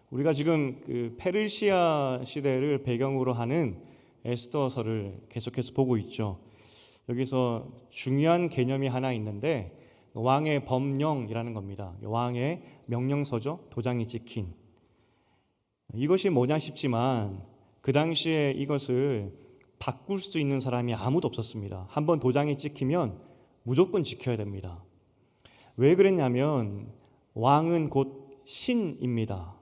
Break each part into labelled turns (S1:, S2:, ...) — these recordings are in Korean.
S1: 우리가 지금 그 페르시아 시대를 배경으로 하는 에스더서를 계속해서 보고 있죠. 여기서 중요한 개념이 하나 있는데 왕의 법령이라는 겁니다. 왕의 명령서죠. 도장이 찍힌. 이것이 뭐냐 싶지만 그 당시에 이것을 바꿀 수 있는 사람이 아무도 없었습니다. 한번 도장이 찍히면 무조건 지켜야 됩니다. 왜 그랬냐면 왕은 곧 신입니다.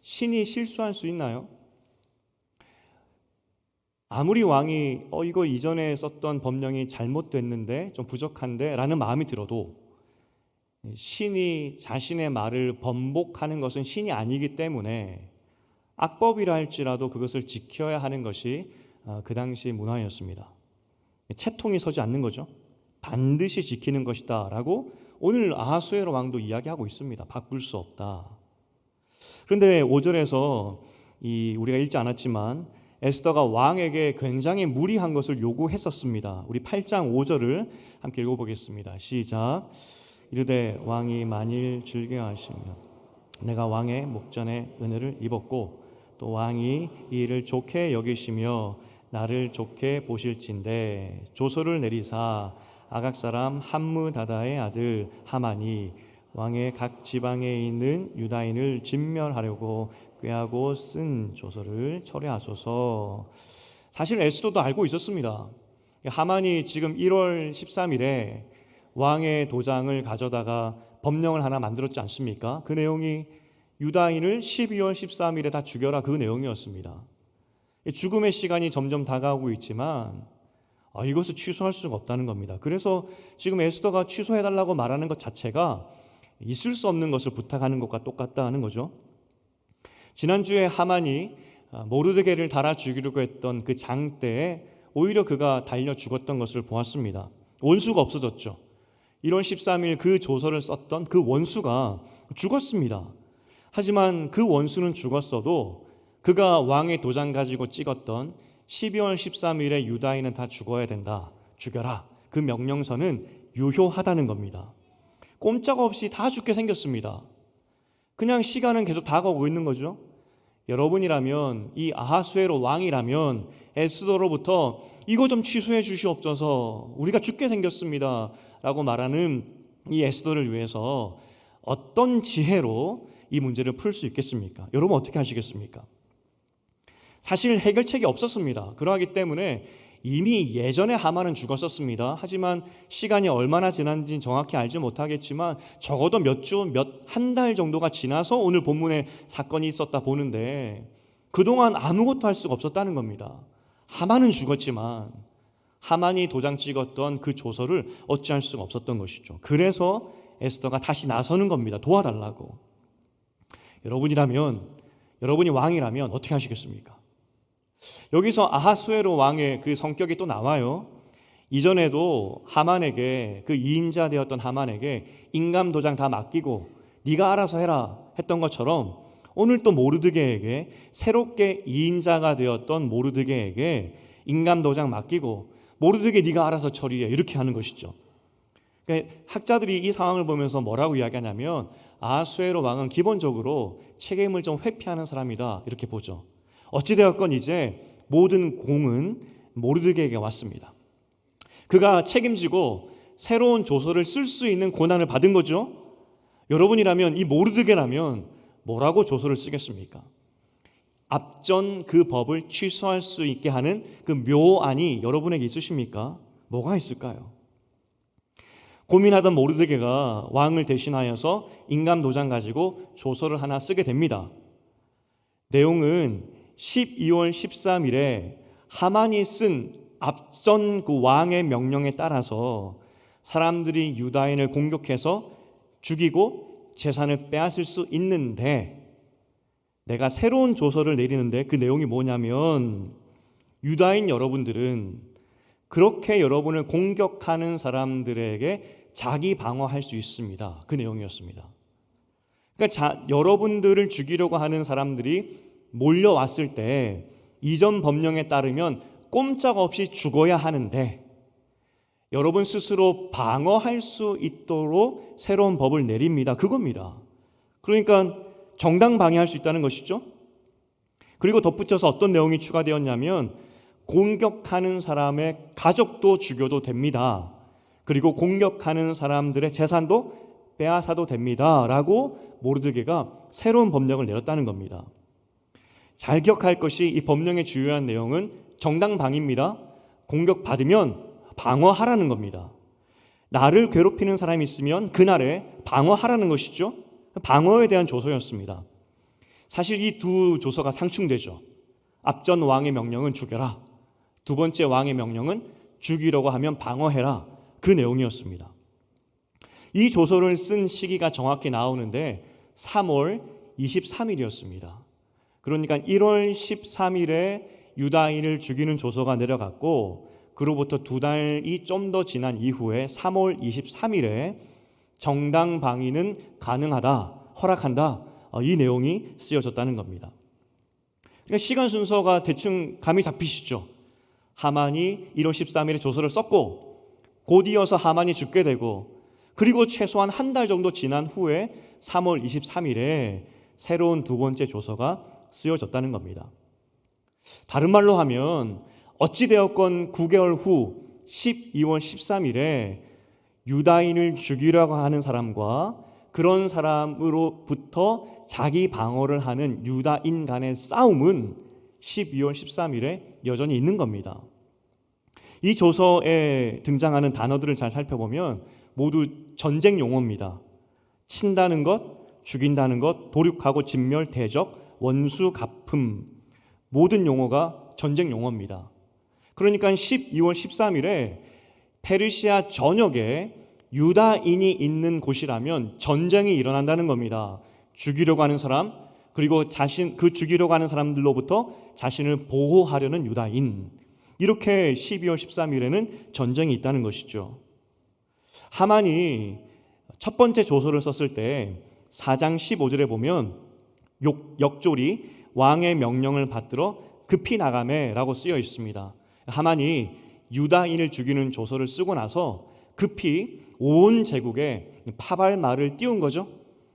S1: 신이 실수할 수 있나요? 아무리 왕이 이거 이전에 썼던 법령이 잘못됐는데 좀 부족한데 라는 마음이 들어도 신이 자신의 말을 번복하는 것은 신이 아니기 때문에 악법이라 할지라도 그것을 지켜야 하는 것이 그 당시 문화였습니다. 채통이 서지 않는 거죠. 반드시 지키는 것이다 라고 오늘 아하수에로 왕도 이야기하고 있습니다. 바꿀 수 없다. 그런데 5절에서 우리가 읽지 않았지만 에스더가 왕에게 굉장히 무리한 것을 요구했었습니다. 우리 8장 5절을 함께 읽어보겠습니다. 시작. 이르되 왕이 만일 즐겨하시면 내가 왕의 목전에 은혜를 입었고 또 왕이 이 일을 좋게 여기시며 나를 좋게 보실진대 조서를 내리사 아각 사람 함므다다의 아들 하만이 왕의 각 지방에 있는 유다인을 진멸하려고 꾀하고 쓴 조서를 철회하소서. 사실 에스더도 알고 있었습니다. 하만이 지금 1월 13일에 왕의 도장을 가져다가 법령을 하나 만들었지 않습니까? 그 내용이 유다인을 12월 13일에 다 죽여라, 그 내용이었습니다. 죽음의 시간이 점점 다가오고 있지만 이것을 취소할 수가 없다는 겁니다. 그래서 지금 에스더가 취소해달라고 말하는 것 자체가 있을 수 없는 것을 부탁하는 것과 똑같다는 거죠. 지난주에 하만이 모르드게를 달아 죽이려고 했던 그 장 때에 오히려 그가 달려 죽었던 것을 보았습니다. 원수가 없어졌죠. 1월 13일 그 조서를 썼던 그 원수가 죽었습니다. 하지만 그 원수는 죽었어도 그가 왕의 도장 가지고 찍었던 12월 13일에 유다인은 다 죽어야 된다, 죽여라, 그 명령서는 유효하다는 겁니다. 꼼짝없이 다 죽게 생겼습니다. 그냥 시간은 계속 다가오고 있는 거죠. 여러분이라면, 이 아하수에로 왕이라면 에스더로부터 이거 좀 취소해 주시옵소서, 우리가 죽게 생겼습니다 라고 말하는 이 에스더를 위해서 어떤 지혜로 이 문제를 풀 수 있겠습니까? 여러분 어떻게 하시겠습니까? 사실 해결책이 없었습니다. 그러하기 때문에 이미 예전에 하만은 죽었었습니다. 하지만 시간이 얼마나 지난지는 정확히 알지 못하겠지만 적어도 한 달 정도가 지나서 오늘 본문에 사건이 있었다 보는데 그동안 아무것도 할 수가 없었다는 겁니다. 하만은 죽었지만 하만이 도장 찍었던 그 조서를 어찌할 수가 없었던 것이죠. 그래서 에스더가 다시 나서는 겁니다. 도와달라고. 여러분이 왕이라면 어떻게 하시겠습니까? 여기서 아하수에로 왕의 그 성격이 또 나와요. 이전에도 하만에게, 그 2인자 되었던 하만에게 인감 도장 다 맡기고 네가 알아서 해라 했던 것처럼 오늘 또 모르드게에게, 새롭게 2인자가 되었던 모르드게에게 인감 도장 맡기고 모르드게 네가 알아서 처리해, 이렇게 하는 것이죠. 그러니까 학자들이 이 상황을 보면서 뭐라고 이야기하냐면 아하수에로 왕은 기본적으로 책임을 좀 회피하는 사람이다, 이렇게 보죠. 어찌되었건 이제 모든 공은 모르드게에게 왔습니다. 그가 책임지고 새로운 조서를 쓸 수 있는 권한을 받은 거죠. 여러분이라면, 이 모르드게라면 뭐라고 조서를 쓰겠습니까? 앞전 그 법을 취소할 수 있게 하는 그 묘안이 여러분에게 있으십니까? 뭐가 있을까요? 고민하던 모르드게가 왕을 대신하여서 인감 도장 가지고 조서를 하나 쓰게 됩니다. 내용은 12월 13일에 하만이 쓴 앞전 그 왕의 명령에 따라서 사람들이 유다인을 공격해서 죽이고 재산을 빼앗을 수 있는데, 내가 새로운 조서를 내리는데 그 내용이 뭐냐면 유다인 여러분들은 그렇게 여러분을 공격하는 사람들에게 자기 방어할 수 있습니다. 그 내용이었습니다. 그러니까 여러분들을 죽이려고 하는 사람들이 몰려왔을 때 이전 법령에 따르면 꼼짝없이 죽어야 하는데 여러분 스스로 방어할 수 있도록 새로운 법을 내립니다. 그겁니다. 그러니까 정당방위할 수 있다는 것이죠. 그리고 덧붙여서 어떤 내용이 추가되었냐면 공격하는 사람의 가족도 죽여도 됩니다. 그리고 공격하는 사람들의 재산도 빼앗아도 됩니다. 라고 모르드게가 새로운 법령을 내렸다는 겁니다. 잘 기억할 것이 이 법령의 주요한 내용은 정당방위입니다. 공격받으면 방어하라는 겁니다. 나를 괴롭히는 사람이 있으면 그날에 방어하라는 것이죠. 방어에 대한 조서였습니다. 사실 이 두 조서가 상충되죠. 앞전 왕의 명령은 죽여라. 두 번째 왕의 명령은 죽이려고 하면 방어해라. 그 내용이었습니다. 이 조서를 쓴 시기가 정확히 나오는데 3월 23일이었습니다. 그러니까 1월 13일에 유다인을 죽이는 조서가 내려갔고 그로부터 2달이 좀 더 지난 이후에 3월 23일에 정당방위는 가능하다, 허락한다, 이 내용이 쓰여졌다는 겁니다. 그러니까 시간 순서가 대충 감이 잡히시죠? 하만이 1월 13일에 조서를 썼고 곧 이어서 하만이 죽게 되고 그리고 최소한 한 달 정도 지난 후에 3월 23일에 새로운 두 번째 조서가 쓰여졌다는 겁니다. 다른 말로 하면 어찌되었건 9개월 후 12월 13일에 유다인을 죽이려고 하는 사람과 그런 사람으로부터 자기 방어를 하는 유다인 간의 싸움은 12월 13일에 여전히 있는 겁니다. 이 조서에 등장하는 단어들을 잘 살펴보면 모두 전쟁 용어입니다. 친다는 것, 죽인다는 것, 도륙하고 진멸, 대적, 원수, 갚음, 모든 용어가 전쟁 용어입니다. 그러니까 12월 13일에 페르시아 전역에 유다인이 있는 곳이라면 전쟁이 일어난다는 겁니다. 죽이려고 하는 사람, 그리고 그 죽이려고 하는 사람들로부터 자신을 보호하려는 유다인, 이렇게 12월 13일에는 전쟁이 있다는 것이죠. 하만이 첫 번째 조서를 썼을 때 4장 15절에 보면 역졸이 왕의 명령을 받들어 급히 나가매라고 쓰여 있습니다. 하만이 유다인을 죽이는 조서를 쓰고 나서 급히 온 제국에 파발말을 띄운 거죠.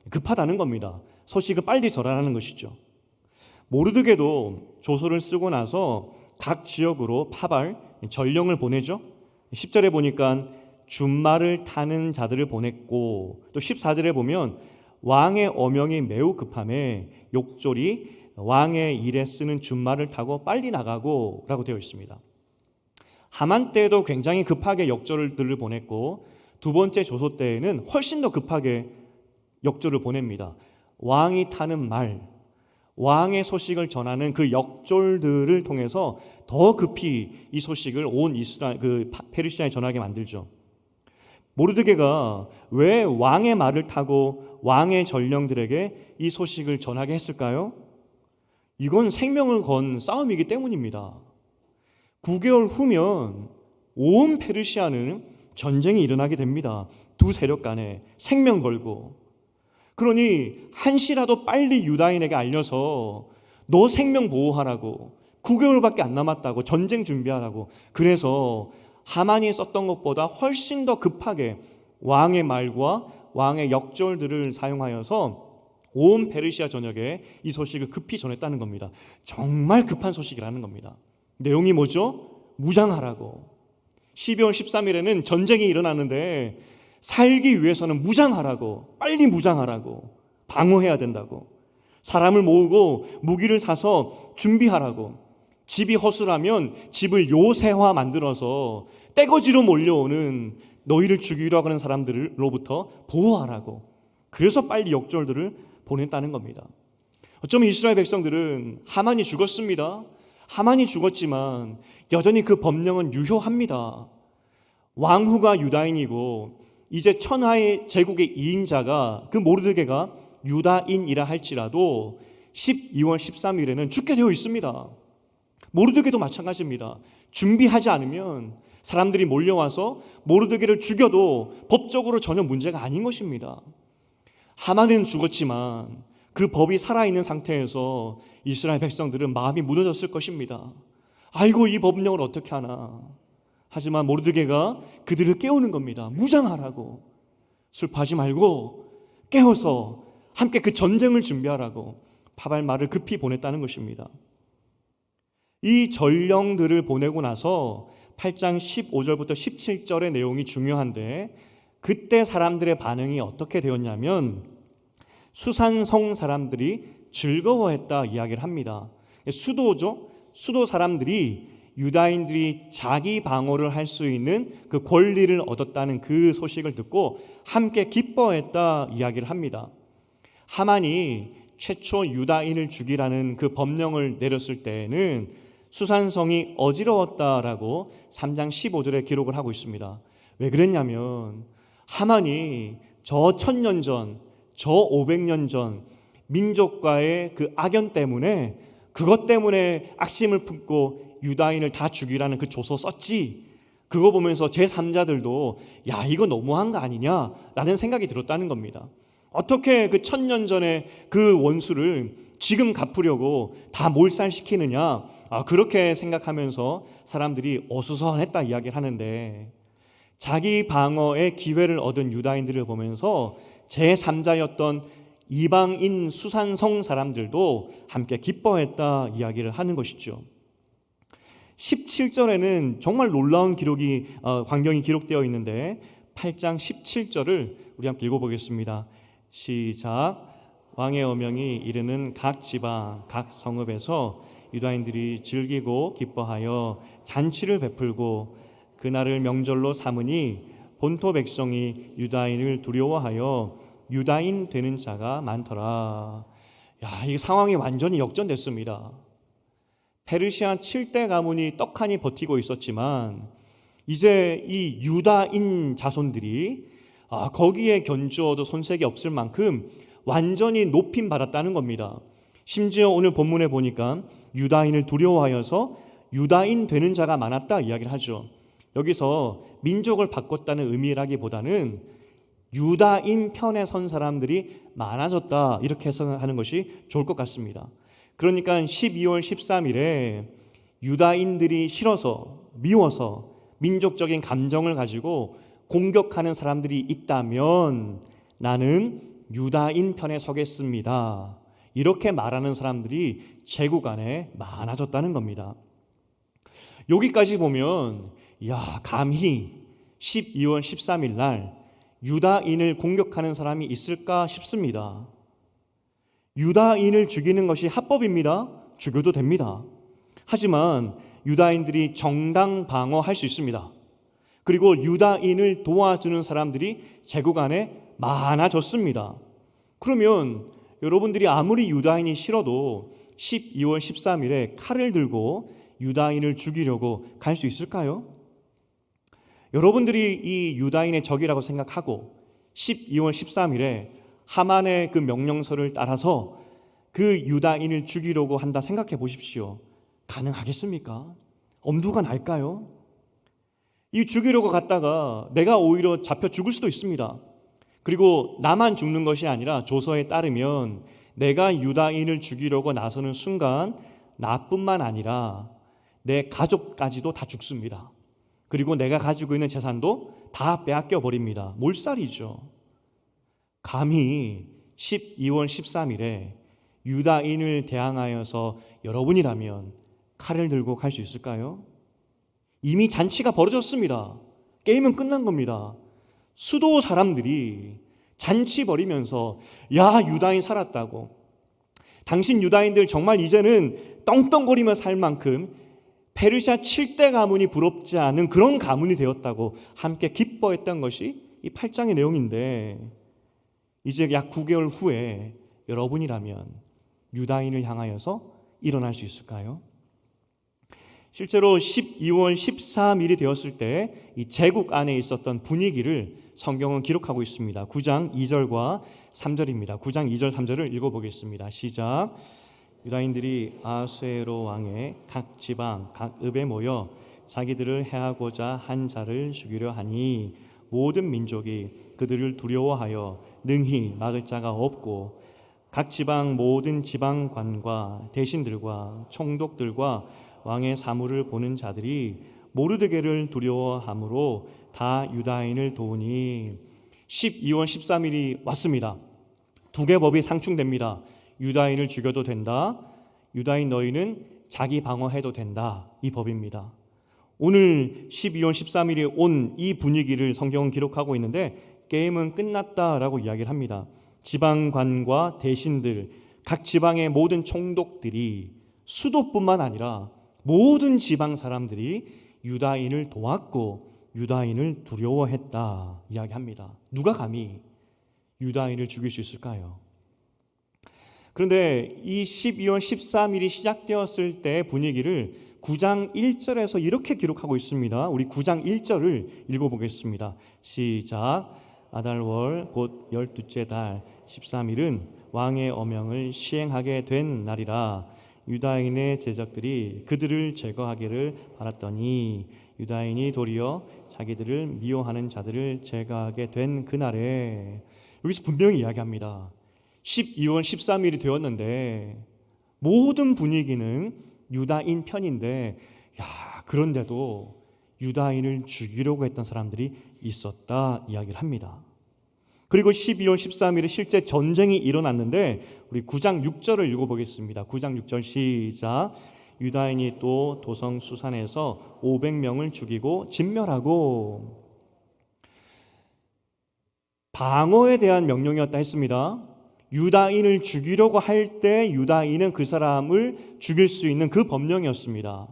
S1: 급하다는 겁니다. 소식을 빨리 전하라는 것이죠. 모르드게도 조서를 쓰고 나서 각 지역으로 파발, 전령을 보내죠. 10절에 보니까 준말을 타는 자들을 보냈고 또 14절에 보면 왕의 어명이 매우 급함에 욕졸이 왕의 일에 쓰는 준말을 타고 빨리 나가고 라고 되어 있습니다. 하만 때도 굉장히 급하게 역졸들을 보냈고 두 번째 조서 때에는 훨씬 더 급하게 역졸을 보냅니다. 왕이 타는 말, 왕의 소식을 전하는 그 역졸들을 통해서 더 급히 이 소식을 온 페르시아에 전하게 만들죠. 모르드게가 왜 왕의 말을 타고 왕의 전령들에게 이 소식을 전하게 했을까요? 이건 생명을 건 싸움이기 때문입니다. 9개월 후면 온 페르시아는 전쟁이 일어나게 됩니다. 두 세력 간에 생명 걸고. 그러니 한시라도 빨리 유다인에게 알려서 너 생명 보호하라고, 9개월밖에 안 남았다고, 전쟁 준비하라고. 그래서 하만이 썼던 것보다 훨씬 더 급하게 왕의 말과 왕의 역졸들을 사용하여서 온 페르시아 전역에 이 소식을 급히 전했다는 겁니다. 정말 급한 소식이라는 겁니다. 내용이 뭐죠? 무장하라고. 12월 13일에는 전쟁이 일어나는데 살기 위해서는 무장하라고, 빨리 무장하라고, 방어해야 된다고, 사람을 모으고 무기를 사서 준비하라고, 집이 허술하면 집을 요새화 만들어서 떼거지로 몰려오는 너희를 죽이려고 하는 사람들로부터 보호하라고. 그래서 빨리 역졸들을 보냈다는 겁니다. 어쩌면 이스라엘 백성들은 하만이 죽었습니다. 하만이 죽었지만 여전히 그 법령은 유효합니다. 왕후가 유다인이고 이제 천하의 제국의 2인자가 그 모르드게가 유다인이라 할지라도 12월 13일에는 죽게 되어 있습니다. 모르드게도 마찬가지입니다. 준비하지 않으면 사람들이 몰려와서 모르드게를 죽여도 법적으로 전혀 문제가 아닌 것입니다. 하만은 죽었지만 그 법이 살아있는 상태에서 이스라엘 백성들은 마음이 무너졌을 것입니다. 아이고, 이 법령을 어떻게 하나. 하지만 모르드게가 그들을 깨우는 겁니다. 무장하라고. 슬퍼하지 말고 깨워서 함께 그 전쟁을 준비하라고 파발 말을 급히 보냈다는 것입니다. 이 전령들을 보내고 나서 8장 15절부터 17절의 내용이 중요한데, 그때 사람들의 반응이 어떻게 되었냐면 수산성 사람들이 즐거워했다 이야기를 합니다. 수도죠. 수도 사람들이 유다인들이 자기 방어를 할 수 있는 그 권리를 얻었다는 그 소식을 듣고 함께 기뻐했다 이야기를 합니다. 하만이 최초 유다인을 죽이라는 그 법령을 내렸을 때에는 수산성이 어지러웠다라고 3장 15절에 기록을 하고 있습니다. 왜 그랬냐면 하만이 저 1000년 전, 저 500년 전 민족과의 그 악연 때문에, 그것 때문에 악심을 품고 유다인을 다 죽이라는 그 조서 썼지. 그거 보면서 제3자들도 야, 이거 너무한 거 아니냐라는 생각이 들었다는 겁니다. 어떻게 그 1000년 전에 그 원수를 지금 갚으려고 다 몰살시키느냐, 그렇게 생각하면서 사람들이 어수선했다 이야기를 하는데, 자기 방어의 기회를 얻은 유다인들을 보면서 제3자였던 이방인 수산성 사람들도 함께 기뻐했다 이야기를 하는 것이죠. 17절에는 정말 놀라운 광경이 기록되어 있는데 8장 17절을 우리 함께 읽어보겠습니다. 시작. 왕의 어명이 이르는 각 지방 각 성읍에서 유다인들이 즐기고 기뻐하여 잔치를 베풀고 그날을 명절로 삼으니 본토 백성이 유다인을 두려워하여 유다인 되는 자가 많더라. 이 상황이 완전히 역전됐습니다. 페르시아 7대 가문이 떡하니 버티고 있었지만 이제 이 유다인 자손들이 거기에 견주어도 손색이 없을 만큼 완전히 높임 받았다는 겁니다. 심지어 오늘 본문에 보니까 유다인을 두려워하여서 유다인 되는 자가 많았다 이야기를 하죠. 여기서 민족을 바꿨다는 의미라기보다는 유다인 편에 선 사람들이 많아졌다 이렇게 해석하는 것이 좋을 것 같습니다. 그러니까 12월 13일에 유다인들이 싫어서 미워서 민족적인 감정을 가지고 공격하는 사람들이 있다면 나는 유다인 편에 서겠습니다. 이렇게 말하는 사람들이 제국 안에 많아졌다는 겁니다. 여기까지 보면 감히 12월 13일 날 유다인을 공격하는 사람이 있을까 싶습니다. 유다인을 죽이는 것이 합법입니다. 죽여도 됩니다. 하지만 유다인들이 정당 방어할 수 있습니다. 그리고 유다인을 도와주는 사람들이 제국 안에 많아졌습니다. 그러면 여러분들이 아무리 유다인이 싫어도 12월 13일에 칼을 들고 유다인을 죽이려고 갈 수 있을까요? 여러분들이 이 유다인의 적이라고 생각하고 12월 13일에 하만의 그 명령서를 따라서 그 유다인을 죽이려고 한다 생각해 보십시오. 가능하겠습니까? 엄두가 날까요? 이 죽이려고 갔다가 내가 오히려 잡혀 죽을 수도 있습니다. 그리고 나만 죽는 것이 아니라 조서에 따르면 내가 유다인을 죽이려고 나서는 순간 나뿐만 아니라 내 가족까지도 다 죽습니다. 그리고 내가 가지고 있는 재산도 다 빼앗겨 버립니다. 몰살이죠. 감히 12월 13일에 유다인을 대항하여서 여러분이라면 칼을 들고 갈 수 있을까요? 이미 잔치가 벌어졌습니다. 게임은 끝난 겁니다. 수도 사람들이 잔치 벌이면서 유다인 살았다고, 당신 유다인들 정말 이제는 떵떵거리며 살 만큼 페르시아 7대 가문이 부럽지 않은 그런 가문이 되었다고 함께 기뻐했던 것이 이 8장의 내용인데, 이제 약 9개월 후에 여러분이라면 유다인을 향하여서 일어날 수 있을까요? 실제로 12월 13일이 되었을 때 이 제국 안에 있었던 분위기를 성경은 기록하고 있습니다. 9장 2절과 3절입니다. 9장 2절 3절을 읽어보겠습니다. 시작. 유다인들이 아하수에로 왕의 각 지방 각 읍에 모여 자기들을 해하고자 한 자를 죽이려 하니 모든 민족이 그들을 두려워하여 능히 막을 자가 없고 각 지방 모든 지방관과 대신들과 총독들과 왕의 사물을 보는 자들이 모르드게를 두려워함으로 다 유다인을 도우니 12월 13일이 왔습니다. 두 개 법이 상충됩니다. 유다인을 죽여도 된다. 유다인 너희는 자기 방어해도 된다. 이 법입니다. 오늘 12월 13일에 온 이 분위기를 성경은 기록하고 있는데 게임은 끝났다라고 이야기를 합니다. 지방관과 대신들, 각 지방의 모든 총독들이 수도뿐만 아니라 모든 지방 사람들이 유다인을 도왔고 유다인을 두려워했다 이야기합니다. 누가 감히 유다인을 죽일 수 있을까요? 그런데 이 12월 13일이 시작되었을 때 분위기를 9장 1절에서 이렇게 기록하고 있습니다. 우리 9장 1절을 읽어보겠습니다. 시작. 아달월 곧 12째 달 13일은 왕의 어명을 시행하게 된 날이라. 유다인의 제적들이 그들을 제거하기를 바랐더니 유다인이 도리어 자기들을 미워하는 자들을 제거하게 된 그날에, 여기서 분명히 이야기합니다. 12월 13일이 되었는데 모든 분위기는 유다인 편인데, 그런데도 유다인을 죽이려고 했던 사람들이 있었다 이야기를 합니다. 그리고 12월 13일에 실제 전쟁이 일어났는데 우리 9장 6절을 읽어보겠습니다. 9장 6절 시작. 유다인이 또 도성 수산에서 500명을 죽이고 진멸하고. 방어에 대한 명령이었다 했습니다. 유다인을 죽이려고 할 때 유다인은 그 사람을 죽일 수 있는 그 법령이었습니다.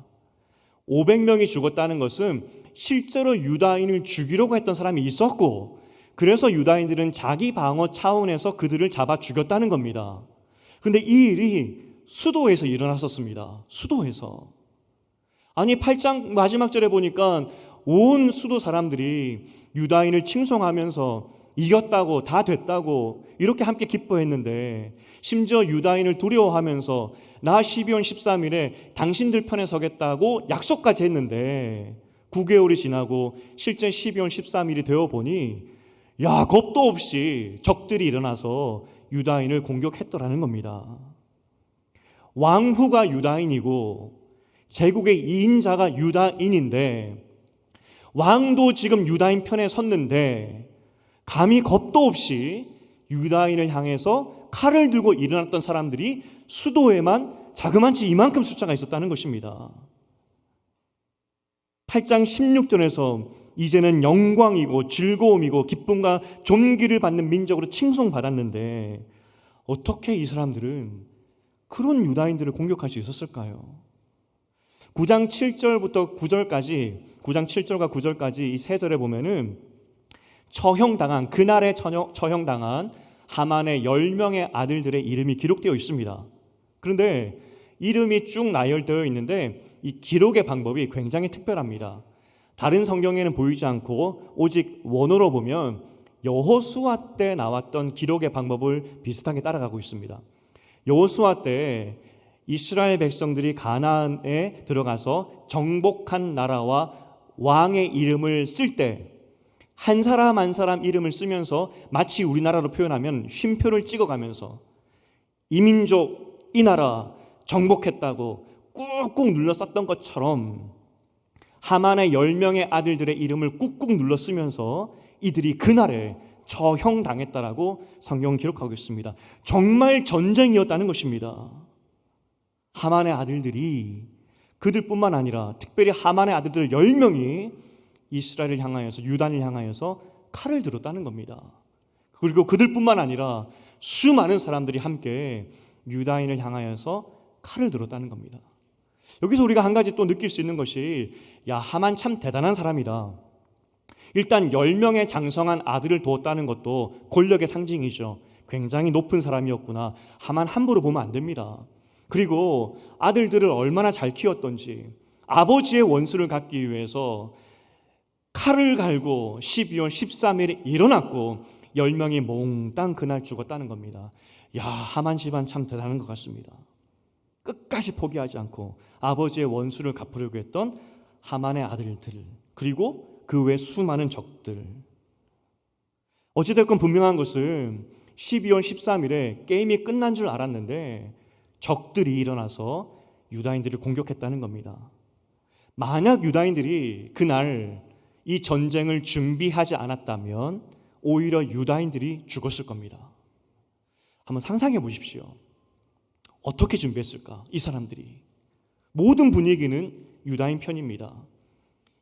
S1: 500명이 죽었다는 것은 실제로 유다인을 죽이려고 했던 사람이 있었고, 그래서 유다인들은 자기 방어 차원에서 그들을 잡아 죽였다는 겁니다. 그런데 이 일이 수도에서 일어났었습니다. 수도에서. 아니 8장 마지막 절에 보니까 온 수도 사람들이 유다인을 칭송하면서 이겼다고, 다 됐다고 이렇게 함께 기뻐했는데, 심지어 유다인을 두려워하면서 나 12월 13일에 당신들 편에 서겠다고 약속까지 했는데 9개월이 지나고 실제 12월 13일이 되어보니 겁도 없이 적들이 일어나서 유다인을 공격했더라는 겁니다. 왕후가 유다인이고 제국의 2인자가 유다인인데, 왕도 지금 유다인 편에 섰는데 감히 겁도 없이 유다인을 향해서 칼을 들고 일어났던 사람들이 수도에만 자그마치 이만큼 숫자가 있었다는 것입니다. 8장 16절에서 이제는 영광이고 즐거움이고 기쁨과 존귀를 받는 민족으로 칭송받았는데 어떻게 이 사람들은 그런 유다인들을 공격할 수 있었을까요? 9장 7절부터 9절까지, 9장 7절과 9절까지 이 세 절에 보면은 처형당한, 그날에 처형당한 하만의 10명의 아들들의 이름이 기록되어 있습니다. 그런데 이름이 쭉 나열되어 있는데 이 기록의 방법이 굉장히 특별합니다. 다른 성경에는 보이지 않고 오직 원어로 보면 여호수아 때 나왔던 기록의 방법을 비슷하게 따라가고 있습니다. 여호수아 때 이스라엘 백성들이 가나안에 들어가서 정복한 나라와 왕의 이름을 쓸 때 한 사람 한 사람 이름을 쓰면서 마치 우리나라로 표현하면 쉼표를 찍어가면서 이 민족, 이 나라 정복했다고 꾹꾹 눌러 썼던 것처럼 하만의 10명의 아들들의 이름을 꾹꾹 눌러 쓰면서 이들이 그날에 처형당했다라고 성경은 기록하고 있습니다. 정말 전쟁이었다는 것입니다. 하만의 아들들이, 그들뿐만 아니라 특별히 하만의 아들들 10명이 이스라엘을 향하여서, 유다인을 향하여서 칼을 들었다는 겁니다. 그리고 그들뿐만 아니라 수많은 사람들이 함께 유다인을 향하여서 칼을 들었다는 겁니다. 여기서 우리가 한 가지 또 느낄 수 있는 것이, 하만 참 대단한 사람이다. 일단 10명의 장성한 아들을 두었다는 것도 권력의 상징이죠. 굉장히 높은 사람이었구나. 하만 함부로 보면 안 됩니다. 그리고 아들들을 얼마나 잘 키웠던지, 아버지의 원수를 갚기 위해서 칼을 갈고 12월 13일에 일어났고 10명이 몽땅 그날 죽었다는 겁니다. 하만 집안 참 대단한 것 같습니다. 끝까지 포기하지 않고 아버지의 원수를 갚으려고 했던 하만의 아들들, 그리고 그 외 수많은 적들. 어찌됐건 분명한 것은 12월 13일에 게임이 끝난 줄 알았는데 적들이 일어나서 유다인들을 공격했다는 겁니다. 만약 유다인들이 그날 이 전쟁을 준비하지 않았다면 오히려 유다인들이 죽었을 겁니다. 한번 상상해 보십시오. 어떻게 준비했을까? 이 사람들이. 모든 분위기는 유다인 편입니다.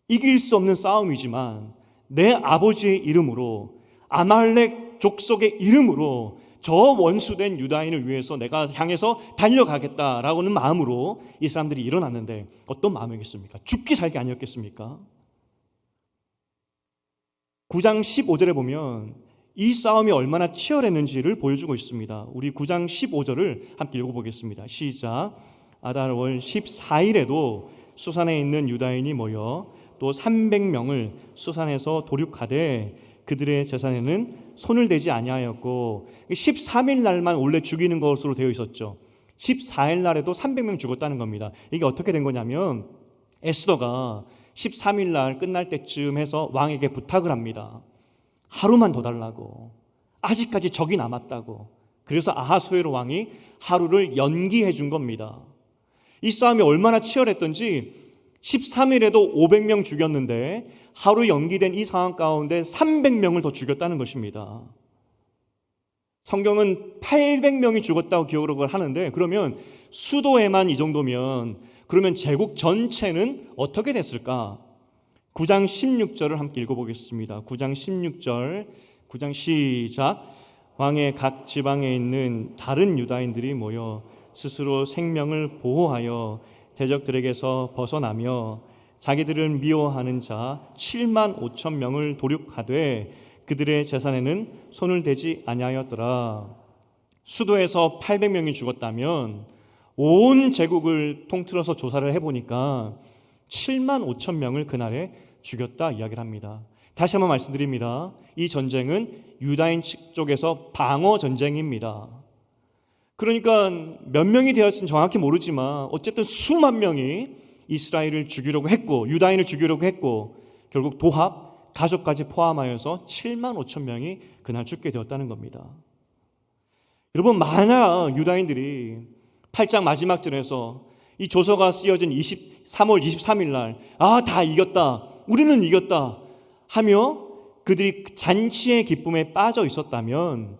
S1: 이길 수 없는 싸움이지만 내 아버지의 이름으로, 아말렉 족속의 이름으로 저 원수된 유다인을 위해서 내가 향해서 달려가겠다라고는 마음으로 이 사람들이 일어났는데 어떤 마음이겠습니까? 죽기 살기 아니었겠습니까? 9장 15절에 보면 이 싸움이 얼마나 치열했는지를 보여주고 있습니다. 우리 9장 15절을 함께 읽어보겠습니다. 시작. 아달월 14일에도 수산에 있는 유다인이 모여 또 300명을 수산에서 도륙하되 그들의 재산에는 손을 대지 아니하였고 13일 날만 원래 죽이는 것으로 되어 있었죠. 14일 날에도 300명 죽었다는 겁니다. 이게 어떻게 된 거냐면 에스더가 13일 날 끝날 때쯤 해서 왕에게 부탁을 합니다. 하루만 더 달라고. 아직까지 적이 남았다고. 그래서 아하수에로 왕이 하루를 연기해 준 겁니다. 이 싸움이 얼마나 치열했던지 13일에도 500명 죽였는데 하루 연기된 이 상황 가운데 300명을 더 죽였다는 것입니다. 성경은 800명이 죽었다고 기록을 하는데 그러면 수도에만 이 정도면 그러면 제국 전체는 어떻게 됐을까? 9장 16절을 함께 읽어보겠습니다. 9장 16절, 9장 시작. 왕의 각 지방에 있는 다른 유다인들이 모여 스스로 생명을 보호하여 대적들에게서 벗어나며 자기들을 미워하는 자 7만 5천 명을 도륙하되 그들의 재산에는 손을 대지 아니하였더라. 수도에서 800명이 죽었다면 온 제국을 통틀어서 조사를 해보니까 7만 5천 명을 그날에 죽였다 이야기를 합니다. 다시 한번 말씀드립니다. 이 전쟁은 유다인 측 쪽에서 방어 전쟁입니다. 그러니까 몇 명이 되었을지 정확히 모르지만 어쨌든 수만 명이 이스라엘을 죽이려고 했고 유다인을 죽이려고 했고 결국 도합, 가족까지 포함하여서 7만 5천 명이 그날 죽게 되었다는 겁니다. 여러분 만약 유다인들이 8장 마지막 절에서 이 조서가 쓰여진 3월 23일 날 다 이겼다, 우리는 이겼다 하며 그들이 잔치의 기쁨에 빠져 있었다면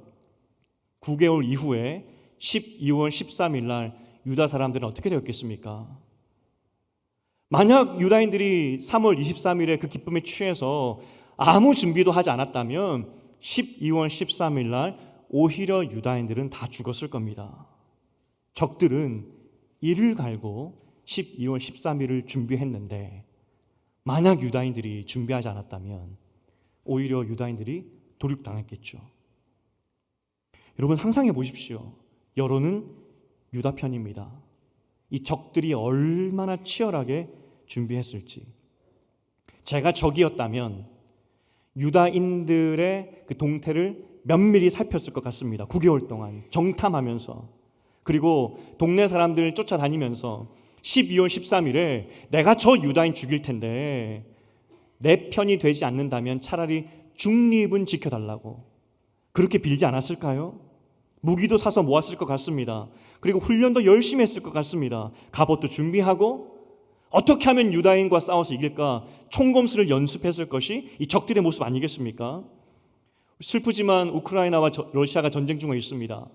S1: 9개월 이후에 12월 13일 날 유다 사람들은 어떻게 되었겠습니까? 만약 유다인들이 3월 23일에 그 기쁨에 취해서 아무 준비도 하지 않았다면 12월 13일 날 오히려 유다인들은 다 죽었을 겁니다. 적들은 이를 갈고 12월 13일을 준비했는데 만약 유다인들이 준비하지 않았다면 오히려 유다인들이 도륙당했겠죠. 여러분 상상해 보십시오. 여론은 유다 편입니다. 이 적들이 얼마나 치열하게 준비했을지. 제가 적이었다면 유다인들의 그 동태를 면밀히 살폈을 것 같습니다. 9개월 동안 정탐하면서 그리고 동네 사람들 쫓아다니면서 12월 13일에 내가 저 유다인 죽일 텐데 내 편이 되지 않는다면 차라리 중립은 지켜달라고 그렇게 빌지 않았을까요? 무기도 사서 모았을 것 같습니다. 그리고 훈련도 열심히 했을 것 같습니다. 갑옷도 준비하고 어떻게 하면 유다인과 싸워서 이길까 총검술을 연습했을 것이 이 적들의 모습 아니겠습니까? 슬프지만 우크라이나와 러시아가 전쟁 중에 있습니다.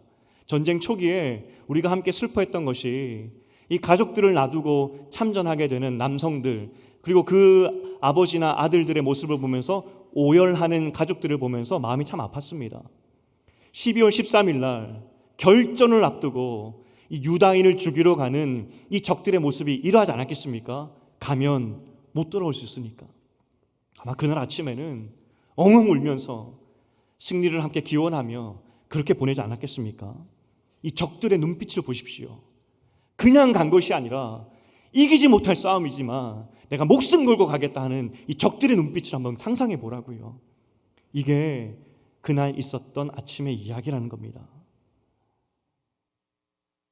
S1: 전쟁 초기에 우리가 함께 슬퍼했던 것이 이 가족들을 놔두고 참전하게 되는 남성들 그리고 그 아버지나 아들들의 모습을 보면서 오열하는 가족들을 보면서 마음이 참 아팠습니다. 12월 13일 날 결전을 앞두고 이 유다인을 죽이러 가는 이 적들의 모습이 이러하지 않았겠습니까? 가면 못 돌아올 수 있으니까. 아마 그날 아침에는 엉엉 울면서 승리를 함께 기원하며 그렇게 보내지 않았겠습니까? 이 적들의 눈빛을 보십시오. 그냥 간 것이 아니라 이기지 못할 싸움이지만 내가 목숨 걸고 가겠다 하는 이 적들의 눈빛을 한번 상상해 보라고요. 이게 그날 있었던 아침의 이야기라는 겁니다.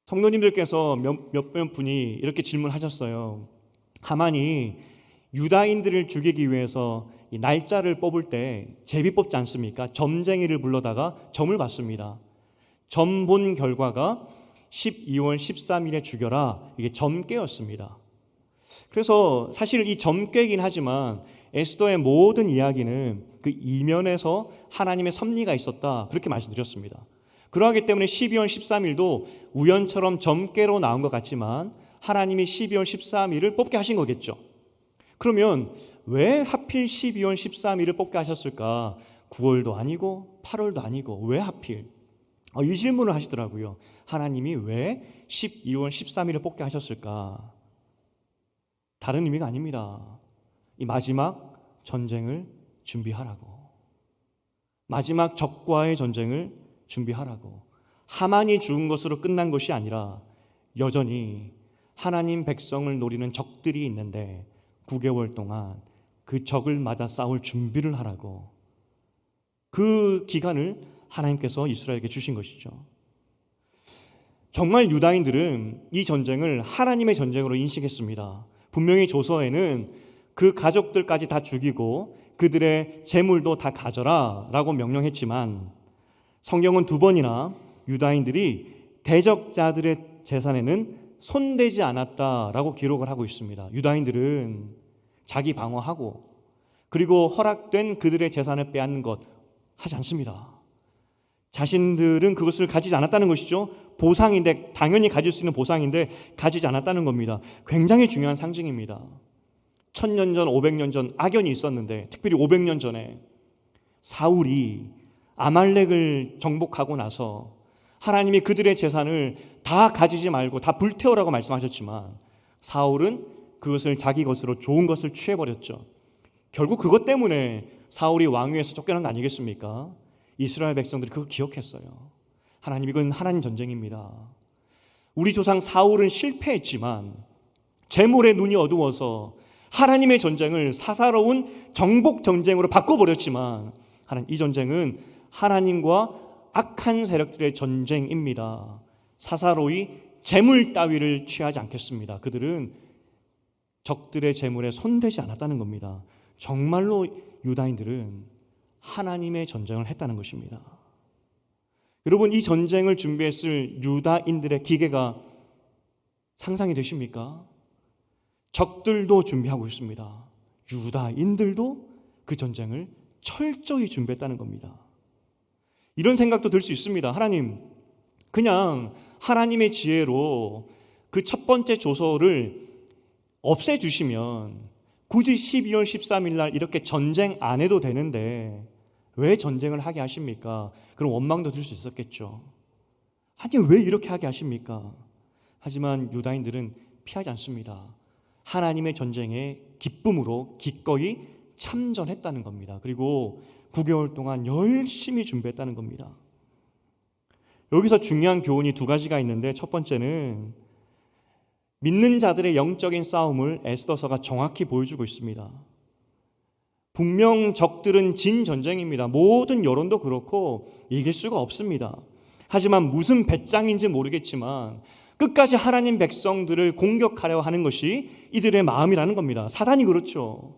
S1: 성도님들께서 몇 분이 이렇게 질문하셨어요. 하만이 유다인들을 죽이기 위해서 이 날짜를 뽑을 때 제비 뽑지 않습니까? 점쟁이를 불러다가 점을 봤습니다. 점 본 결과가 12월 13일에 죽여라. 이게 점괘였습니다. 그래서 사실 이 점괘이긴 하지만 에스더의 모든 이야기는 그 이면에서 하나님의 섭리가 있었다. 그렇게 말씀드렸습니다. 그러하기 때문에 12월 13일도 우연처럼 점괘로 나온 것 같지만 하나님이 12월 13일을 뽑게 하신 거겠죠. 그러면 왜 하필 12월 13일을 뽑게 하셨을까? 9월도 아니고 8월도 아니고 왜 하필? 이 질문을 하시더라고요. 하나님이 왜 12월 13일을 뽑게 하셨을까? 다른 의미가 아닙니다. 이 마지막 전쟁을 준비하라고. 마지막 적과의 전쟁을 준비하라고. 하만이 죽은 것으로 끝난 것이 아니라 여전히 하나님 백성을 노리는 적들이 있는데 9개월 동안 그 적을 맞아 싸울 준비를 하라고. 그 기간을 하나님께서 이스라엘에게 주신 것이죠. 정말 유다인들은 이 전쟁을 하나님의 전쟁으로 인식했습니다. 분명히 조서에는 그 가족들까지 다 죽이고 그들의 재물도 다 가져라 라고 명령했지만 성경은 2번이나 유다인들이 대적자들의 재산에는 손대지 않았다라고 기록을 하고 있습니다. 유다인들은 자기 방어하고 그리고 허락된 그들의 재산을 빼앗는 것 하지 않습니다. 자신들은 그것을 가지지 않았다는 것이죠. 보상인데, 당연히 가질 수 있는 보상인데 가지지 않았다는 겁니다. 굉장히 중요한 상징입니다. 1000년 전, 500년 전 악연이 있었는데, 특별히 500년 전에 사울이 아말렉을 정복하고 나서 하나님이 그들의 재산을 다 가지지 말고 다 불태우라고 말씀하셨지만 사울은 그것을 자기 것으로 좋은 것을 취해버렸죠. 결국 그것 때문에 사울이 왕위에서 쫓겨난 거 아니겠습니까? 이스라엘 백성들이 그걸 기억했어요. 하나님, 이건 하나님 전쟁입니다. 우리 조상 사울은 실패했지만 재물에 눈이 어두워서 하나님의 전쟁을 사사로운 정복 전쟁으로 바꿔버렸지만 하나님, 이 전쟁은 하나님과 악한 세력들의 전쟁입니다. 사사로이 재물 따위를 취하지 않겠습니다. 그들은 적들의 재물에 손대지 않았다는 겁니다. 정말로 유다인들은 하나님의 전쟁을 했다는 것입니다. 여러분, 이 전쟁을 준비했을 유다인들의 기계가 상상이 되십니까? 적들도 준비하고 있습니다. 유다인들도 그 전쟁을 철저히 준비했다는 겁니다. 이런 생각도 들 수 있습니다. 하나님, 그냥 하나님의 지혜로 그 첫 번째 조서를 없애주시면 굳이 12월 13일 날 이렇게 전쟁 안 해도 되는데 왜 전쟁을 하게 하십니까? 그런 원망도 들 수 있었겠죠. 아니, 왜 이렇게 하게 하십니까? 하지만 유다인들은 피하지 않습니다. 하나님의 전쟁에 기쁨으로 기꺼이 참전했다는 겁니다. 그리고 9개월 동안 열심히 준비했다는 겁니다. 여기서 중요한 교훈이 2가지가 있는데, 첫 번째는 믿는 자들의 영적인 싸움을 에스더서가 정확히 보여주고 있습니다. 분명 적들은 진 전쟁입니다. 모든 여론도 그렇고 이길 수가 없습니다. 하지만 무슨 배짱인지 모르겠지만 끝까지 하나님 백성들을 공격하려 하는 것이 이들의 마음이라는 겁니다. 사단이 그렇죠.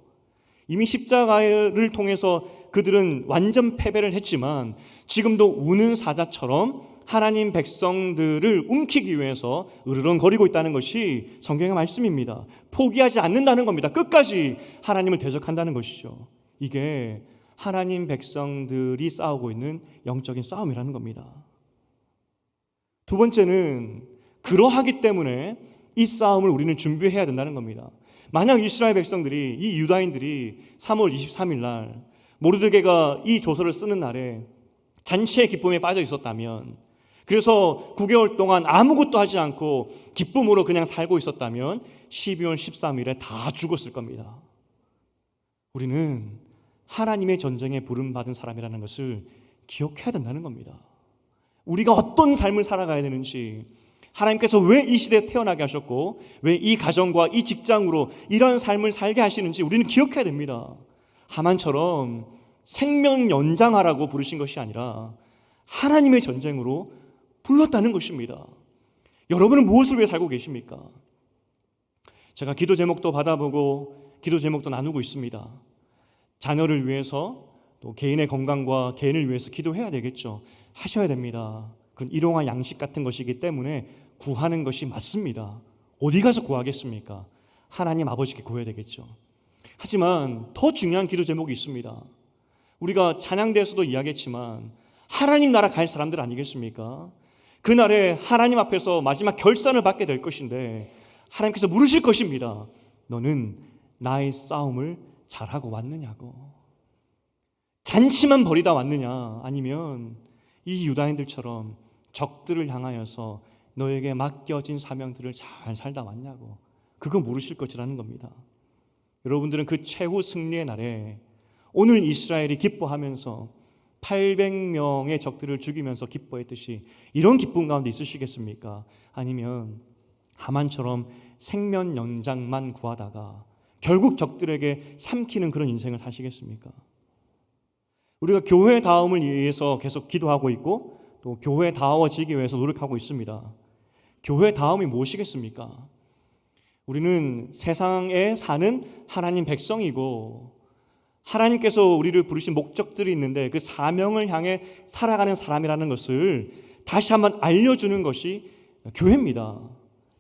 S1: 이미 십자가를 통해서 그들은 완전 패배를 했지만 지금도 우는 사자처럼 하나님 백성들을 움키기 위해서 으르렁거리고 있다는 것이 성경의 말씀입니다. 포기하지 않는다는 겁니다. 끝까지 하나님을 대적한다는 것이죠. 이게 하나님 백성들이 싸우고 있는 영적인 싸움이라는 겁니다. 2번째는 그러하기 때문에 이 싸움을 우리는 준비해야 된다는 겁니다. 만약 이스라엘 백성들이, 이 유다인들이 3월 23일 날 모르드게가 이 조서를 쓰는 날에 잔치의 기쁨에 빠져 있었다면, 그래서 9개월 동안 아무것도 하지 않고 기쁨으로 그냥 살고 있었다면 12월 13일에 다 죽었을 겁니다. 우리는 하나님의 전쟁에 부름받은 사람이라는 것을 기억해야 된다는 겁니다. 우리가 어떤 삶을 살아가야 되는지, 하나님께서 왜 이 시대에 태어나게 하셨고 왜 이 가정과 이 직장으로 이런 삶을 살게 하시는지 우리는 기억해야 됩니다. 하만처럼 생명 연장하라고 부르신 것이 아니라 하나님의 전쟁으로 불렀다는 것입니다. 여러분은 무엇을 위해 살고 계십니까? 제가 기도 제목도 받아보고 기도 제목도 나누고 있습니다. 자녀를 위해서, 또 개인의 건강과 개인을 위해서 기도해야 되겠죠. 하셔야 됩니다. 그건 일용할 양식 같은 것이기 때문에 구하는 것이 맞습니다. 어디 가서 구하겠습니까? 하나님 아버지께 구해야 되겠죠. 하지만 더 중요한 기도 제목이 있습니다. 우리가 찬양대에서도 이야기했지만 하나님 나라 갈 사람들 아니겠습니까? 그날에 하나님 앞에서 마지막 결산을 받게 될 것인데 하나님께서 물으실 것입니다. 너는 나의 싸움을 잘하고 왔느냐고. 잔치만 벌이다 왔느냐, 아니면 이 유다인들처럼 적들을 향하여서 너에게 맡겨진 사명들을 잘 살다 왔냐고. 그거 모르실 것이라는 겁니다. 여러분들은 그 최후 승리의 날에 오늘 이스라엘이 기뻐하면서 800명의 적들을 죽이면서 기뻐했듯이 이런 기쁨 가운데 있으시겠습니까? 아니면 하만처럼 생명 연장만 구하다가 결국 적들에게 삼키는 그런 인생을 사시겠습니까? 우리가 교회다움을 위해서 계속 기도하고 있고 또 교회다워지기 위해서 노력하고 있습니다. 교회다움이 무엇이겠습니까? 우리는 세상에 사는 하나님 백성이고 하나님께서 우리를 부르신 목적들이 있는데 그 사명을 향해 살아가는 사람이라는 것을 다시 한번 알려주는 것이 교회입니다.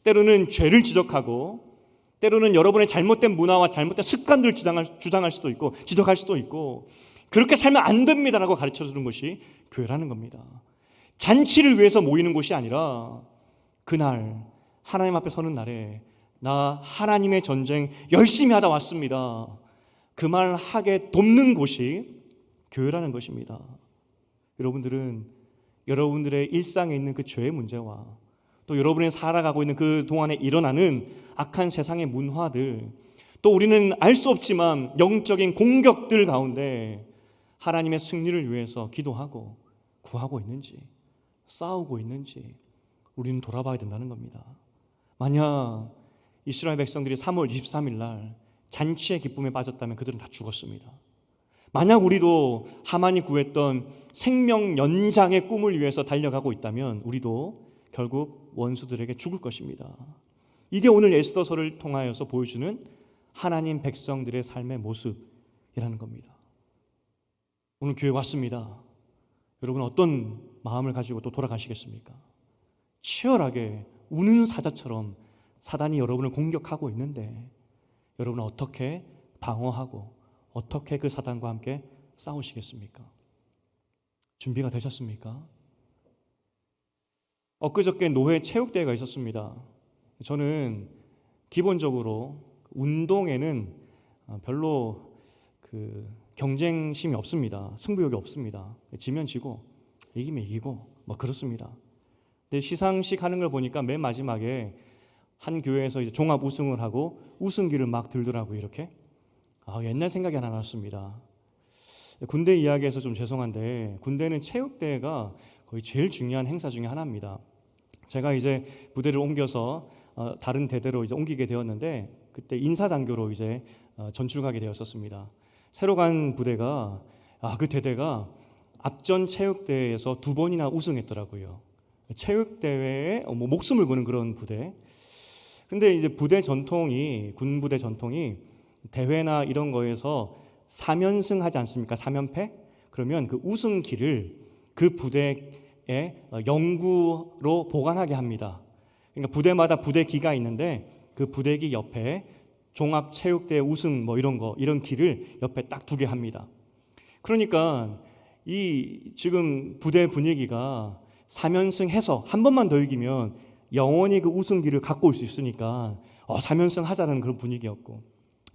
S1: 때로는 죄를 지적하고 때로는 여러분의 잘못된 문화와 잘못된 습관들을 주장할 수도 있고 지적할 수도 있고 그렇게 살면 안 됩니다라고 가르쳐주는 것이 교회라는 겁니다. 잔치를 위해서 모이는 곳이 아니라 그날 하나님 앞에 서는 날에 나 하나님의 전쟁 열심히 하다 왔습니다. 그 말 하게 돕는 곳이 교회라는 것입니다. 여러분들은 여러분들의 일상에 있는 그 죄의 문제와 또 여러분이 살아가고 있는 그 동안에 일어나는 악한 세상의 문화들, 또 우리는 알 수 없지만 영적인 공격들 가운데 하나님의 승리를 위해서 기도하고 구하고 있는지, 싸우고 있는지 우리는 돌아봐야 된다는 겁니다. 만약 이스라엘 백성들이 3월 23일 날 잔치의 기쁨에 빠졌다면 그들은 다 죽었습니다. 만약 우리도 하만이 구했던 생명 연장의 꿈을 위해서 달려가고 있다면 우리도 결국 원수들에게 죽을 것입니다. 이게 오늘 에스더서를 통하여서 보여주는 하나님 백성들의 삶의 모습이라는 겁니다. 오늘 교회 왔습니다. 여러분 어떤 마음을 가지고 또 돌아가시겠습니까? 치열하게 우는 사자처럼 사단이 여러분을 공격하고 있는데 여러분은 어떻게 방어하고 어떻게 그 사단과 함께 싸우시겠습니까? 준비가 되셨습니까? 엊그저께 노회 체육대회가 있었습니다. 저는 기본적으로 운동에는 별로 경쟁심이 없습니다. 승부욕이 없습니다. 지면 지고 이기면 이기고 뭐 그렇습니다. 근데 시상식 하는 걸 보니까 맨 마지막에 한 교회에서 이제 종합 우승을 하고 우승기를 막 들더라고요. 이렇게 옛날 생각이 하나 났습니다. 군대 이야기해서 좀 죄송한데 군대는 체육대회가 거의 제일 중요한 행사 중에 하나입니다. 제가 이제 부대를 옮겨서 다른 대대로 이제 옮기게 되었는데 그때 인사장교로 이제 전출 가게 되었었습니다. 새로 간 부대가 그 대대가 앞전 체육대회에서 2번이나 우승했더라고요. 체육대회에 목숨을 거는 그런 부대. 근데 이제 군부대 전통이 대회나 이런 거에서 3연승 하지 않습니까? 3연패? 그러면 그 우승기를 그 부대의 영구로 보관하게 합니다. 그러니까 부대마다 부대기가 있는데 그 부대기 옆에 종합체육대회 우승 이런 기를 옆에 딱 2개 합니다. 그러니까 이 지금 부대 분위기가 3연승 해서 한 번만 더 이기면 영원히 그 우승기를 갖고 올 수 있으니까 3연승 하자는 그런 분위기였고,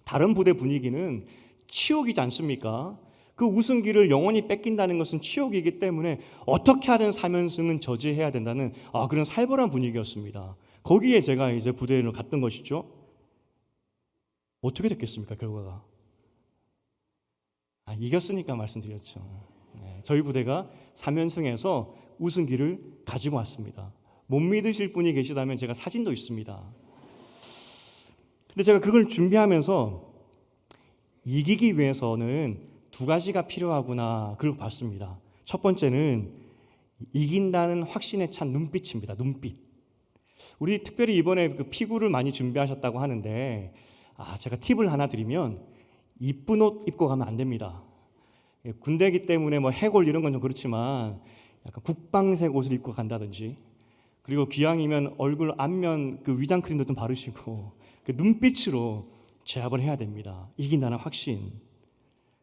S1: 다른 부대 분위기는 치욕이지 않습니까? 그 우승기를 영원히 뺏긴다는 것은 치욕이기 때문에 어떻게 하든 3연승은 저지해야 된다는 그런 살벌한 분위기였습니다. 거기에 제가 이제 부대를 갔던 것이죠. 어떻게 됐겠습니까? 결과가 이겼으니까 말씀드렸죠. 저희 부대가 3연승해서 우승기를 가지고 왔습니다. 못 믿으실 분이 계시다면 제가 사진도 있습니다. 근데 제가 그걸 준비하면서 이기기 위해서는 2가지가 필요하구나 그걸 봤습니다. 첫 번째는 이긴다는 확신에 찬 눈빛입니다. 눈빛. 우리 특별히 이번에 그 피구를 많이 준비하셨다고 하는데 제가 팁을 하나 드리면 이쁜 옷 입고 가면 안 됩니다. 군대이기 때문에 해골 이런 건 좀 그렇지만 약간 국방색 옷을 입고 간다든지, 그리고 기왕이면 얼굴 앞면 그 위장 크림도 좀 바르시고 그 눈빛으로 제압을 해야 됩니다. 이긴다는 확신.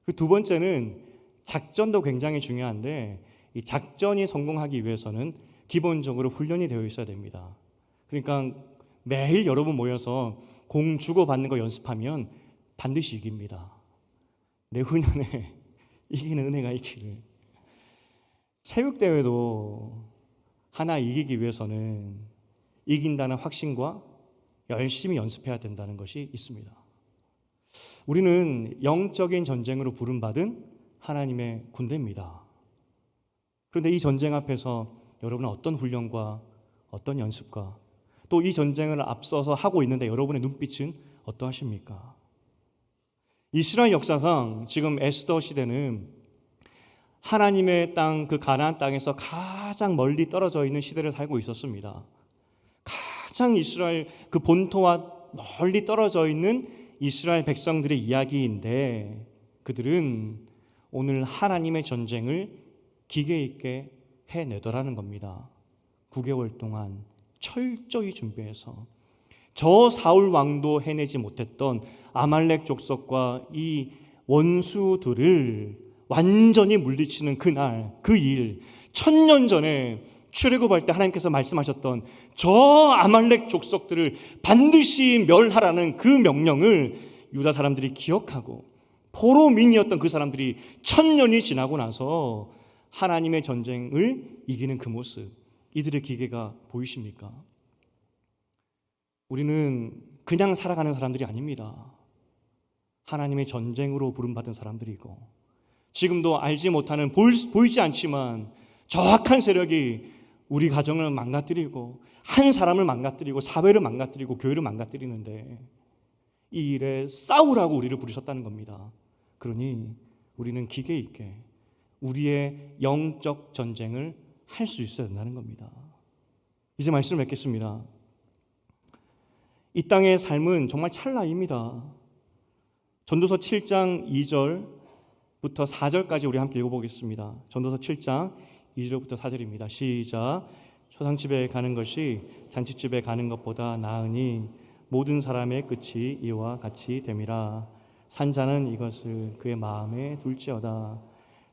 S1: 그 2번째는 작전도 굉장히 중요한데 이 작전이 성공하기 위해서는 기본적으로 훈련이 되어 있어야 됩니다. 그러니까 매일 여러분 모여서 공 주고받는 거 연습하면 반드시 이깁니다. 내후년에 이기는 은혜가 있기를. 체육대회도 하나 이기기 위해서는 이긴다는 확신과 열심히 연습해야 된다는 것이 있습니다. 우리는 영적인 전쟁으로 부름받은 하나님의 군대입니다. 그런데 이 전쟁 앞에서 여러분은 어떤 훈련과 어떤 연습과 또 이 전쟁을 앞서서 하고 있는데 여러분의 눈빛은 어떠하십니까? 이스라엘 역사상 지금 에스더 시대는 하나님의 땅, 그 가나안 땅에서 가장 멀리 떨어져 있는 시대를 살고 있었습니다. 가장 이스라엘 그 본토와 멀리 떨어져 있는 이스라엘 백성들의 이야기인데 그들은 오늘 하나님의 전쟁을 기계 있게 해내더라는 겁니다. 9개월 동안 철저히 준비해서 저 사울 왕도 해내지 못했던 아말렉 족속과 이 원수들을 완전히 물리치는 그날, 그 일, 1000년 전에 출애굽할 때 하나님께서 말씀하셨던 저 아말렉 족속들을 반드시 멸하라는 그 명령을 유다 사람들이 기억하고 포로민이었던 그 사람들이 1000년이 지나고 나서 하나님의 전쟁을 이기는 그 모습, 이들의 기계가 보이십니까? 우리는 그냥 살아가는 사람들이 아닙니다. 하나님의 전쟁으로 부름받은 사람들이고 지금도 알지 못하는 보이지 않지만 정확한 세력이 우리 가정을 망가뜨리고 한 사람을 망가뜨리고 사회를 망가뜨리고 교회를 망가뜨리는데 이 일에 싸우라고 우리를 부르셨다는 겁니다. 그러니 우리는 기계 있게 우리의 영적 전쟁을 할 수 있어야 된다는 겁니다. 이제 말씀을 맺겠습니다. 이 땅의 삶은 정말 찰나입니다. 전도서 7장 2절부터 4절까지 우리 함께 읽어보겠습니다. 전도서 7장 2절부터 4절입니다. 시작. 초상집에 가는 것이 잔치집에 가는 것보다 나으니 모든 사람의 끝이 이와 같이 됨이라. 산자는 이것을 그의 마음에 둘지어다.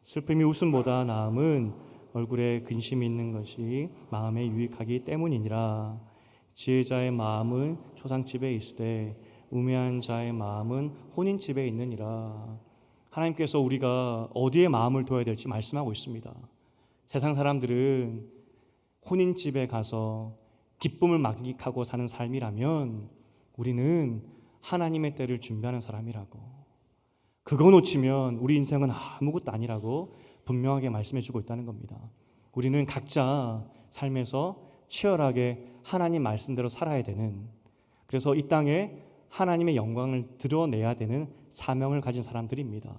S1: 슬픔이 웃음보다 나음은 얼굴에 근심이 있는 것이 마음에 유익하기 때문이니라. 지혜자의 마음은 초상집에 있으되 우매한 자의 마음은 혼인집에 있느니라. 하나님께서 우리가 어디에 마음을 둬야 될지 말씀하고 있습니다. 세상 사람들은 혼인집에 가서 기쁨을 만끽하고 사는 삶이라면 우리는 하나님의 때를 준비하는 사람이라고, 그거 놓치면 우리 인생은 아무것도 아니라고 분명하게 말씀해주고 있다는 겁니다. 우리는 각자 삶에서 치열하게 하나님 말씀대로 살아야 되는, 그래서 이 땅에 하나님의 영광을 드러내야 되는 사명을 가진 사람들입니다.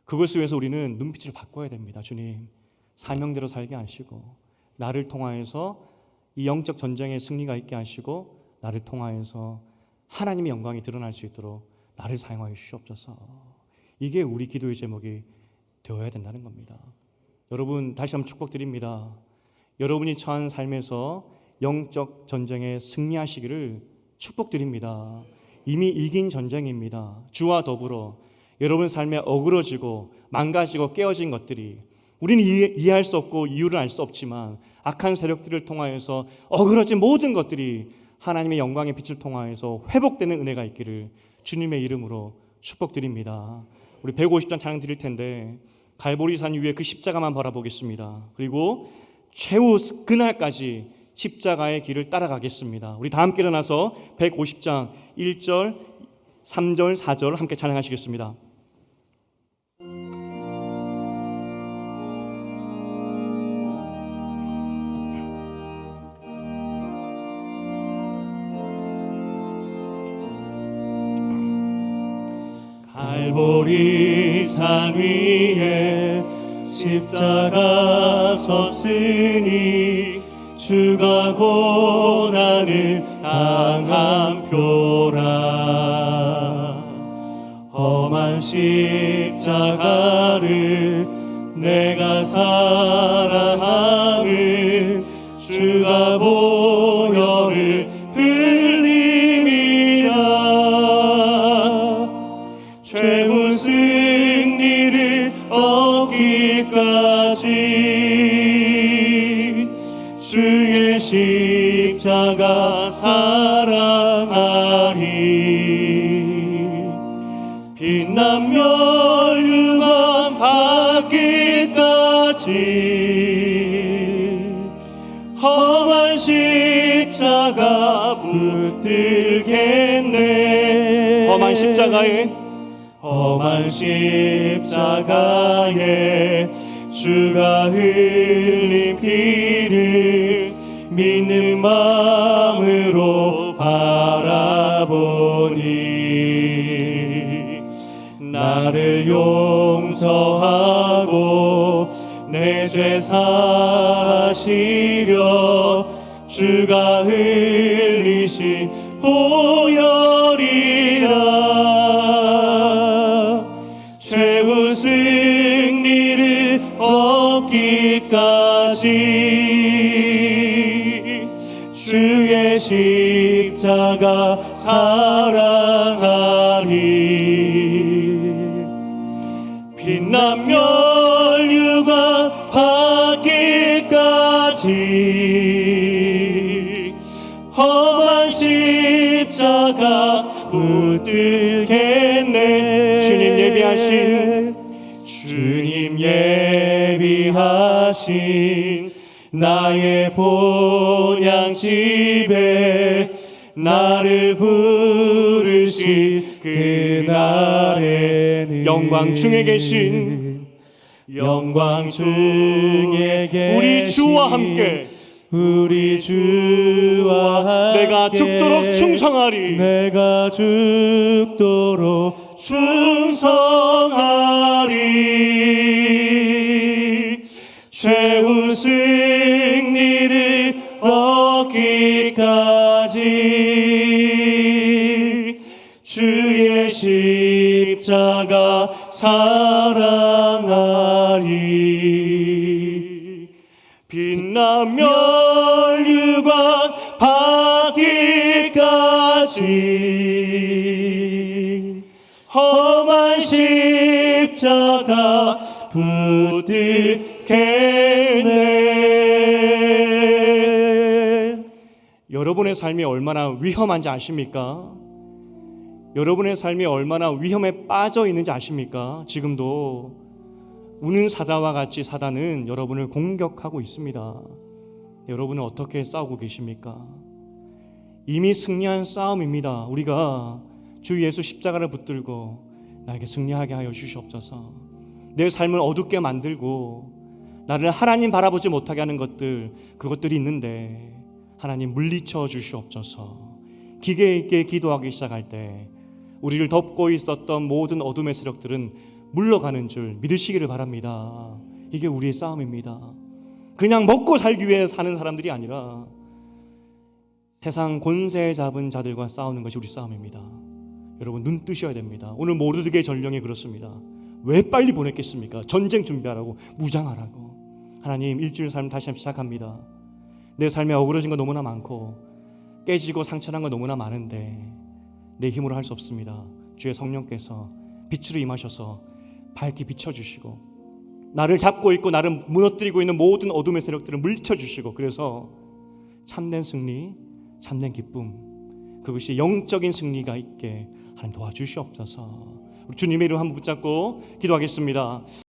S1: 그것을 위해서 우리는 눈빛을 바꿔야 됩니다. 주님, 사명대로 살게 하시고 나를 통하여서 이 영적 전쟁의 승리가 있게 하시고 나를 통하여서 하나님의 영광이 드러날 수 있도록 나를 사용하여 주시옵소서. 이게 우리 기도의 제목이 되어야 된다는 겁니다. 여러분, 다시 한번 축복드립니다. 여러분이 처한 삶에서 영적 전쟁에 승리하시기를 축복드립니다. 이미 이긴 전쟁입니다. 주와 더불어 여러분 삶에 어그러지고 망가지고 깨어진 것들이, 우리는 이해할 수 없고 이유를 알 수 없지만 악한 세력들을 통하여서 어그러진 모든 것들이 하나님의 영광의 빛을 통하여서 회복되는 은혜가 있기를 주님의 이름으로 축복드립니다. 우리 150장 찬양 드릴 텐데 갈보리산 위에 그 십자가만 바라보겠습니다. 그리고 최후 그날까지 십자가의 길을 따라가겠습니다. 우리 다 함께 일어나서 150장 1절, 3절, 4절 함께 찬양하시겠습니다.
S2: 갈보리산 위에 십자가 섰으니 주가 고난을 당한 표라. 험한 십자가를 내가 사랑하는 주가 보혈을 흘림이라. 최후 승리를 얻기까지 살아나리. 빛난 멸류관 받기까지 험한 십자가 붙들겠네. 험한 십자가에 주가 흘린 피를 믿는 마음으로 바라보니 나를 용서하고 내 죄 사시려 주가 흘리신 보혈이라. 최후 승리를 얻기까지 주의 십자가 사랑하리. 빛난 멸류관 받기까지 험한 십자가 붙들겠네. 주님 예비하신 나의 본향 집에 나를 부르신 그날에는
S1: 영광 중에 계신 우리 주와 함께
S2: 우리 주와 함께
S1: 내가 죽도록 충성하리.
S2: 내가 죽도록 충성하리. 최후 승리를 얻기까지 주의 십자가 사랑하리. 빛난 멸류관 받기까지 험한 십자가 붙들겠네.
S1: 여러분의 삶이 얼마나 위험한지 아십니까? 여러분의 삶이 얼마나 위험에 빠져 있는지 아십니까? 지금도 우는 사자와 같이 사단은 여러분을 공격하고 있습니다. 여러분은 어떻게 싸우고 계십니까? 이미 승리한 싸움입니다. 우리가 주 예수 십자가를 붙들고 나에게 승리하게 하여 주시옵소서. 내 삶을 어둡게 만들고 나를 하나님 바라보지 못하게 하는 그것들이 있는데 하나님 물리쳐 주시옵소서. 기계 있게 기도하기 시작할 때 우리를 덮고 있었던 모든 어둠의 세력들은 물러가는 줄 믿으시기를 바랍니다. 이게 우리의 싸움입니다. 그냥 먹고 살기 위해 사는 사람들이 아니라 세상 권세 잡은 자들과 싸우는 것이 우리 싸움입니다. 여러분 눈 뜨셔야 됩니다. 오늘 모르드게의 전령이 그렇습니다. 왜 빨리 보냈겠습니까? 전쟁 준비하라고, 무장하라고. 하나님, 일주일 삶 다시 한번 시작합니다. 내 삶에 어그러진 거 너무나 많고 깨지고 상처난 거 너무나 많은데 내 힘으로 할 수 없습니다. 주의 성령께서 빛으로 임하셔서 밝게 비춰주시고 나를 잡고 있고 나를 무너뜨리고 있는 모든 어둠의 세력들을 물리쳐주시고, 그래서 참된 승리, 참된 기쁨, 그것이 영적인 승리가 있게 하나님 도와주시옵소서. 우리 주님의 이름 한번 붙잡고 기도하겠습니다.